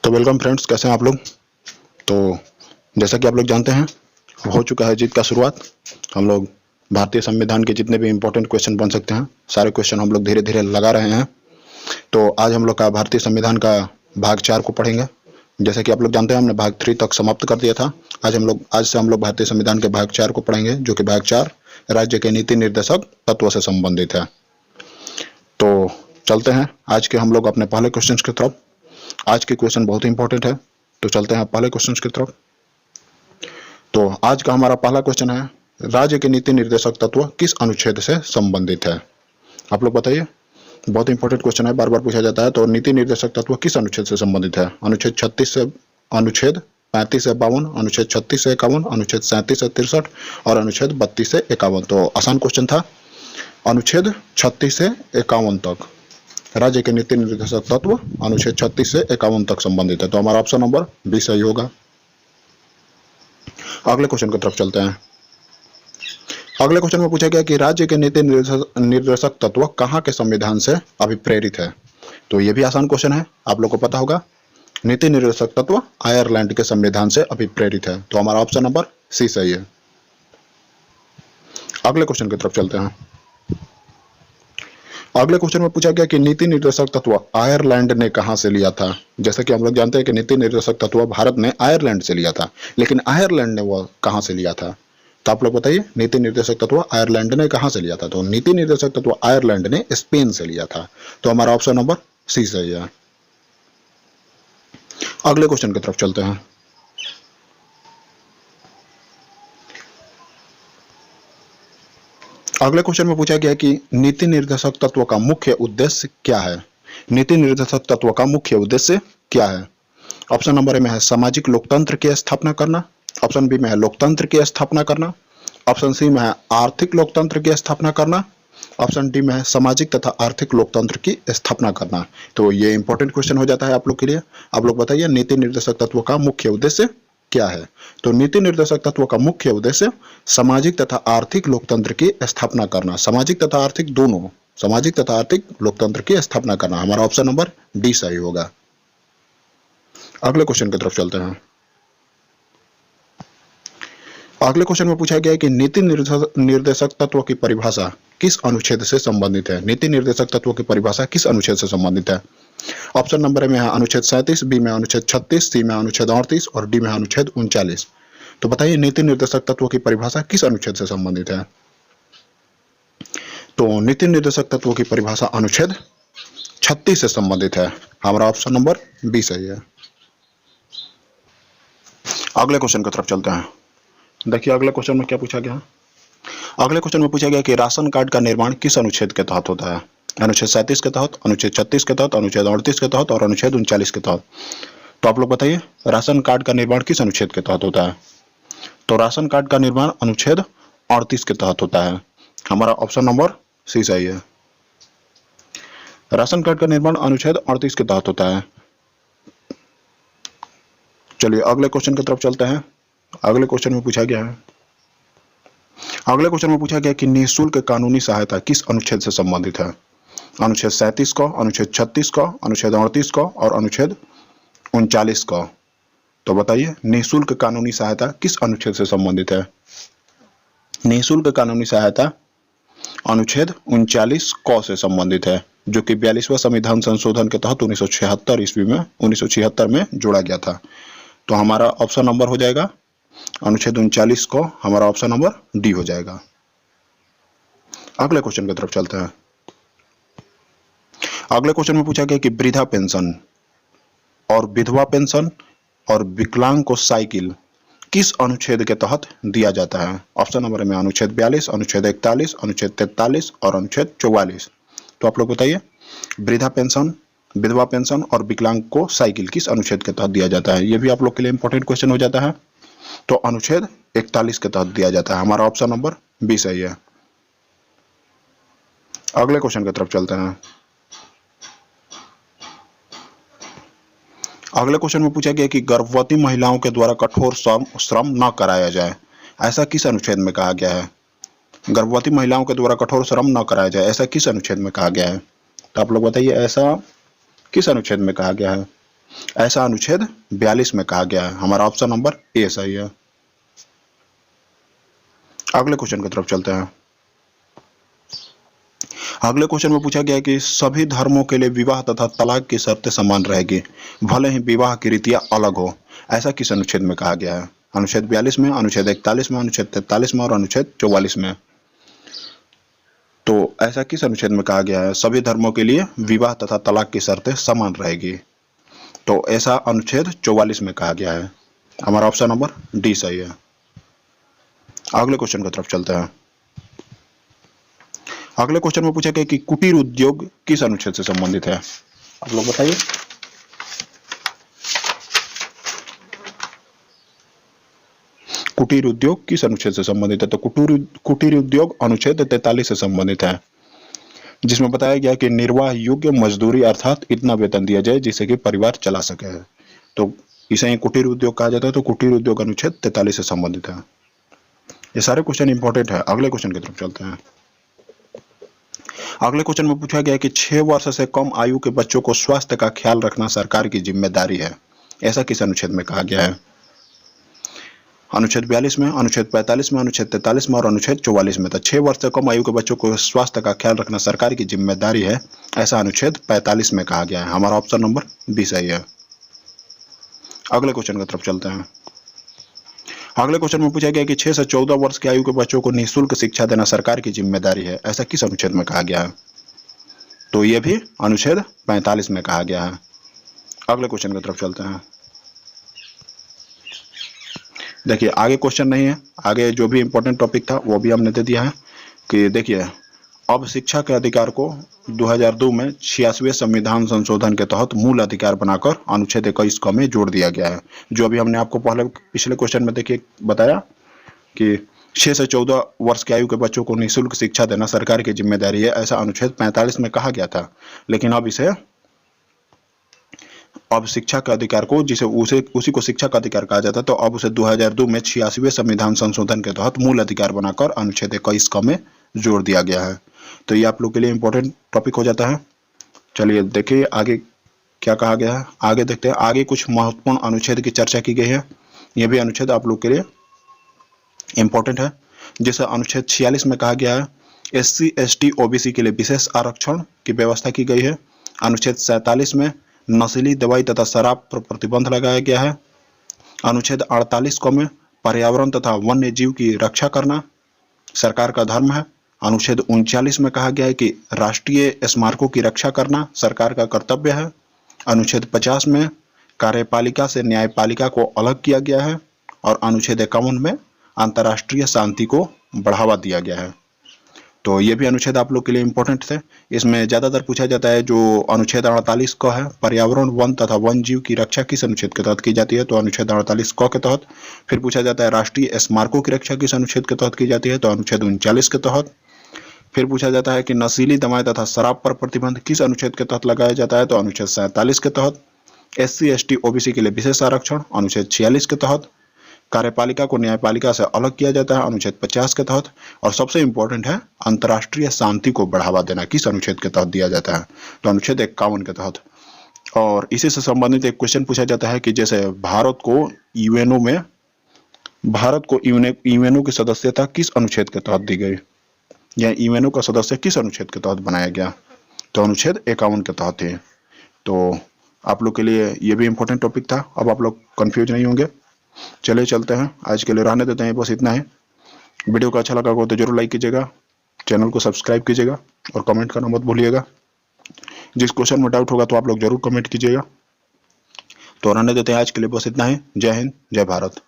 तो welcome friends, कैसे हैं आप लोग। तो जैसा कि आप लोग जानते हैं, हो चुका है जीत का शुरुआत। हम लोग भारतीय संविधान के जितने भी इम्पोर्टेंट क्वेश्चन बन सकते हैं सारे क्वेश्चन हम लोग धीरे धीरे लगा रहे हैं। तो आज हम लोग का भारतीय संविधान का भाग 4 को पढ़ेंगे। जैसा कि आप लोग जानते हैं, हमने भाग 3 तक समाप्त कर दिया था। आज से हम लोग भारतीय संविधान के भाग 4 को पढ़ेंगे, जो कि भाग 4 राज्य के नीति निर्देशक तत्व से संबंधित है। तो चलते हैं आज के हम लोग अपने पहले क्वेश्चन की तरफ। आज के क्वेश्चन बहुत इंपॉर्टेंट है, तो चलते हैं पहले क्वेश्चन की तरफ। तो आज का हमारा पहला क्वेश्चन है, राज्य के नीति निर्देशक तत्व किस अनुच्छेद से संबंधित है। आप लोग बताइए, बहुत इंपॉर्टेंट क्वेश्चन है, बार बार पूछा जाता है। तो नीति निर्देशक तत्व किस अनुच्छेद से संबंधित है। अनुच्छेद 36 से, अनुच्छेद 35 से 52, अनुच्छेद 36 से 51, अनुच्छेद 37 से 63 और अनुच्छेद 32 से 51। तो आसान क्वेश्चन था। अनुच्छेद 36 से 51 तक राज्य के नीति निर्देशक तत्व अनुच्छेद 36 से 51 तक संबंधित है। तो हमारा ऑप्शन नंबर बी सही होगा। अगले क्वेश्चन की तरफ चलते हैं। अगले क्वेश्चन में पूछा गया कि राज्य के नीति निर्देशक तत्व कहाँ के संविधान से अभिप्रेरित है। तो ये भी आसान क्वेश्चन है, आप लोग को पता होगा। नीति निर्देशक तत्व आयरलैंड के संविधान से अभिप्रेरित है। तो हमारा ऑप्शन नंबर सी सही है। अगले क्वेश्चन की तरफ चलते हैं। अगले क्वेश्चन में पूछा गया कि नीति निर्देशक तत्व आयरलैंड ने कहां से लिया था। जैसे कि हम लोग जानते हैं कि नीति निर्देशक तत्व भारत ने आयरलैंड से लिया था, लेकिन आयरलैंड ने वो कहां से लिया था। तो आप लोग बताइए, नीति निर्देशक तत्व आयरलैंड ने कहां से लिया था। तो नीति निर्देशक तत्व आयरलैंड ने स्पेन से लिया था। तो हमारा ऑप्शन नंबर सी सही है। अगले क्वेश्चन की तरफ चलते हैं। अगले क्वेश्चन में पूछा गया कि नीति निर्देशक तत्व का मुख्य उद्देश्य क्या है। नीति निर्देशक तत्व का मुख्य उद्देश्य क्या है। ऑप्शन नंबर ए में है सामाजिक लोकतंत्र की स्थापना करना, ऑप्शन बी में है लोकतंत्र की स्थापना करना, ऑप्शन सी में है आर्थिक लोकतंत्र की स्थापना करना, ऑप्शन डी में है सामाजिक तथा आर्थिक लोकतंत्र की स्थापना करना। तो ये इंपॉर्टेंट क्वेश्चन हो जाता है आप लोग के लिए। आप लोग बताइए, नीति निर्देशक तत्व का मुख्य उद्देश्य क्या है। तो नीति निर्देशक तत्व का मुख्य उद्देश्य सामाजिक तथा आर्थिक लोकतंत्र की स्थापना करना, सामाजिक तथा आर्थिक दोनों, सामाजिक तथा आर्थिक लोकतंत्र की स्थापना करना। हमारा ऑप्शन नंबर डी सही होगा। अगले क्वेश्चन की तरफ चलते हैं। अगले क्वेश्चन में पूछा गया है कि नीति निर्देशक तत्व की परिभाषा किस अनुच्छेद से संबंधित है। नीति निर्देशक तत्व की परिभाषा किस अनुच्छेद से संबंधित है। ऑप्शन नंबर ए में है अनुच्छेद 37, बी में अनुच्छेद 36, सी में अनुच्छेद 38 और डी में अनुच्छेद 39। तो बताइए, नीति निर्देशक तत्व की परिभाषा किस अनुच्छेद से संबंधित है। तो नीति निर्देशक तत्व की परिभाषा अनुच्छेद 36 से संबंधित है। हमारा ऑप्शन नंबर बी सही है। अगले क्वेश्चन की तरफ चलते हैं। देखिए, अगले क्वेश्चन में क्या पूछा गया। अगले क्वेश्चन में पूछा गया कि राशन कार्ड का निर्माण किस अनुच्छेद के तहत होता है। अनुच्छेद 37 के तहत, अनुच्छेद 36 के तहत, अनुच्छेद 38 के तहत और अनुच्छेद 39 के तहत। तो आप लोग बताइए, राशन कार्ड का निर्माण किस अनुच्छेद के तहत होता है। तो राशन कार्ड का निर्माण अनुच्छेद 38 के तहत होता है। हमारा ऑप्शन नंबर सी सही है। राशन कार्ड का निर्माण अनुच्छेद 38 के तहत होता है। चलिए अगले क्वेश्चन की तरफ चलते हैं। अगले क्वेश्चन में पूछा गया है, अगले क्वेश्चन में पूछा गया कि निःशुल्क कानूनी सहायता किस अनुच्छेद से संबंधित है। अनुच्छेद 37 का, अनुच्छेद 36 का, अनुच्छेद 38 का और अनुच्छेद 39 का। तो बताइए, निःशुल्क कानूनी सहायता किस अनुच्छेद से संबंधित है। निःशुल्क कानूनी सहायता अनुच्छेद 39 क से संबंधित है, जो कि 42वां संविधान संशोधन के तहत 1976 में जोड़ा गया था। तो हमारा ऑप्शन नंबर हो जाएगा अनुच्छेद 39 को, हमारा ऑप्शन नंबर डी हो जाएगा। अगले क्वेश्चन की तरफ चलते हैं। अगले क्वेश्चन में पूछा गया कि वृद्धा पेंशन और विधवा पेंशन और विकलांग को साइकिल किस अनुच्छेद के तहत दिया जाता है। ऑप्शन नंबर में अनुच्छेद 42, अनुच्छेद 41, अनुच्छेद 43 और अनुच्छेद 44। तो आप लोग बताइए, वृद्धा पेंशन, विधवा पेंशन और विकलांग को साइकिल किस अनुच्छेद के तहत दिया जाता है। यह भी आप लोग के लिए इंपॉर्टेंट क्वेश्चन हो जाता है। तो अनुच्छेद 41 के तहत दिया जाता है। हमारा ऑप्शन नंबर बी सही है। अगले क्वेश्चन की तरफ चलते हैं। अगले क्वेश्चन में पूछा गया कि गर्भवती महिलाओं के द्वारा कठोर श्रम न कराया जाए, ऐसा किस अनुच्छेद में कहा गया है। गर्भवती महिलाओं के द्वारा कठोर श्रम न कराया जाए, ऐसा किस अनुच्छेद में कहा गया है। तो आप लोग बताइए, ऐसा किस अनुच्छेद में कहा गया है। ऐसा अनुच्छेद 42 में कहा गया है। हमारा ऑप्शन नंबर ए सही है। अगले क्वेश्चन की तरफ चलते हैं। अगले क्वेश्चन में पूछा गया है कि सभी धर्मों के लिए विवाह तथा तलाक की शर्तें समान रहेगी, भले ही विवाह की रीतियां अलग हो। ऐसा किस अनुच्छेद में कहा गया है? अनुच्छेद 42 में, अनुच्छेद 41 में, अनुच्छेद 43 में और अनुच्छेद 44 में। तो ऐसा किस अनुच्छेद में कहा गया है सभी धर्मों के लिए विवाह तथा तलाक की शर्तें समान रहेगी? तो ऐसा अनुच्छेद 44 में कहा गया है। हमारा ऑप्शन नंबर डी सही है। अगले क्वेश्चन की तरफ चलते हैं। अगले क्वेश्चन में पूछा गया कि कुटीर उद्योग किस अनुच्छेद से संबंधित है? आप लोग बताइए। कुटीर उद्योग किस अनुच्छेद से संबंधित है? तो कुटीर उद्योग अनुच्छेद 43 से संबंधित है, जिसमें बताया गया कि निर्वाह योग्य मजदूरी अर्थात इतना वेतन दिया जाए जिससे कि परिवार चला सके। तो इसे ही कुटीर उद्योग कहा जाता है। तो कुटीर उद्योग अनुच्छेद 43 से संबंधित है। ये सारे क्वेश्चन इंपॉर्टेंट है। अगले क्वेश्चन की तरफ चलते हैं। अगले क्वेश्चन में पूछा गया कि 6 वर्ष से कम आयु के बच्चों को स्वास्थ्य का ख्याल रखना सरकार की जिम्मेदारी है। ऐसा किस अनुच्छेद में कहा गया है? अनुच्छेद 42 में, अनुच्छेद 45 में, अनुच्छेद 43 में और अनुच्छेद 44 में। तो 6 वर्ष से कम आयु के बच्चों को स्वास्थ्य का ख्याल रखना सरकार की जिम्मेदारी है, ऐसा अनुच्छेद 45 में कहा गया है। हमारा ऑप्शन नंबर बी सही है। अगले क्वेश्चन की तरफ चलते हैं। अगले क्वेश्चन में पूछा गया कि 6 से 14 वर्ष की आयु के बच्चों को निःशुल्क शिक्षा देना सरकार की जिम्मेदारी है, ऐसा किस अनुच्छेद में कहा गया है? तो यह भी अनुच्छेद 45 में कहा गया है। अगले क्वेश्चन की तरफ चलते हैं। देखिए आगे क्वेश्चन नहीं है, आगे जो भी इंपॉर्टेंट टॉपिक था वो भी हमने दे दिया है कि देखिए अब शिक्षा के अधिकार को 2002 में 86वें संविधान संशोधन के तहत मूल अधिकार बनाकर अनुच्छेद 21 क में जोड़ दिया गया है। जो अभी हमने आपको पिछले क्वेश्चन में देखिए बताया कि 6 से 14 वर्ष की आयु के बच्चों को निःशुल्क शिक्षा देना सरकार की जिम्मेदारी है, ऐसा अनुच्छेद 45 में कहा गया था। लेकिन अब शिक्षा का अधिकार को उसी को शिक्षा का अधिकार कहा जाता है, तो अब उसे 2002 में 86वें संविधान संशोधन के तहत मूल अधिकार बनाकर अनुच्छेद 21 क में जोड़ दिया गया है। तो ये आप लोग के लिए इंपॉर्टेंट टॉपिक हो जाता है। चलिए देखिए आगे क्या कहा गया है, आगे देखते हैं। आगे कुछ महत्वपूर्ण अनुच्छेद की चर्चा की गई है। यह भी अनुच्छेद आप लोग के लिए इंपॉर्टेंट है। जैसे अनुच्छेद 46 में कहा गया है SC ST OBC के लिए विशेष आरक्षण की व्यवस्था की गई है। अनुच्छेद 47 में नशीली दवाई तथा शराब पर प्रतिबंध लगाया गया है। अनुच्छेद 48 क में पर्यावरण तथा वन्य जीव की रक्षा करना सरकार का धर्म है। अनुच्छेद 39 में कहा गया है कि राष्ट्रीय स्मारकों की रक्षा करना सरकार का कर्तव्य है। अनुच्छेद 50 में कार्यपालिका से न्यायपालिका को अलग किया गया है और अनुच्छेद 51 में अंतर्राष्ट्रीय शांति को बढ़ावा दिया गया है। तो ये भी अनुच्छेद आप लोग के लिए इंपॉर्टेंट थे। इसमें ज्यादातर पूछा जाता है जो अनुच्छेद 48 क है, पर्यावरण वन तथा वन जीव की रक्षा किस अनुच्छेद के तहत की जाती है? तो अनुच्छेद 48 क के तहत। फिर पूछा जाता है राष्ट्रीय स्मारकों की रक्षा किस अनुच्छेद के तहत की जाती है? तो अनुच्छेद 39 के तहत। फिर पूछा जाता है कि नशीली दवाएं तथा शराब पर प्रतिबंध किस अनुच्छेद के तहत लगाया जाता है? तो अनुच्छेद 47 के तहत। SC ST OBC के लिए विशेष आरक्षण अनुच्छेद 46 के तहत। कार्यपालिका को न्यायपालिका से अलग किया जाता है अनुच्छेद 50 के तहत। और सबसे इंपॉर्टेंट है अंतर्राष्ट्रीय शांति को बढ़ावा देना किस अनुच्छेद के तहत दिया जाता है? तो अनुच्छेद 51 के तहत। और इसी से संबंधित एक क्वेश्चन पूछा जाता है कि जैसे भारत को यूएनओ की सदस्यता किस अनुच्छेद के तहत दी गई, या यूएनओ का सदस्य किस अनुच्छेद के तहत बनाया गया? तो अनुच्छेद 51 के तहत है। तो आप लोग के लिए ये भी इंपॉर्टेंट टॉपिक था। अब आप लोग कंफ्यूज नहीं होंगे। चलिए चलते हैं, आज के लिए रहने देते हैं, बस इतना है। वीडियो को अच्छा लगा हो तो जरूर लाइक कीजिएगा, चैनल को सब्सक्राइब कीजिएगा और कमेंट करना मत भूलिएगा। जिस क्वेश्चन में डाउट होगा तो आप लोग जरूर कमेंट कीजिएगा। तो रहने देते हैं, आज के लिए बस इतना ही। जय हिंद, जय भारत।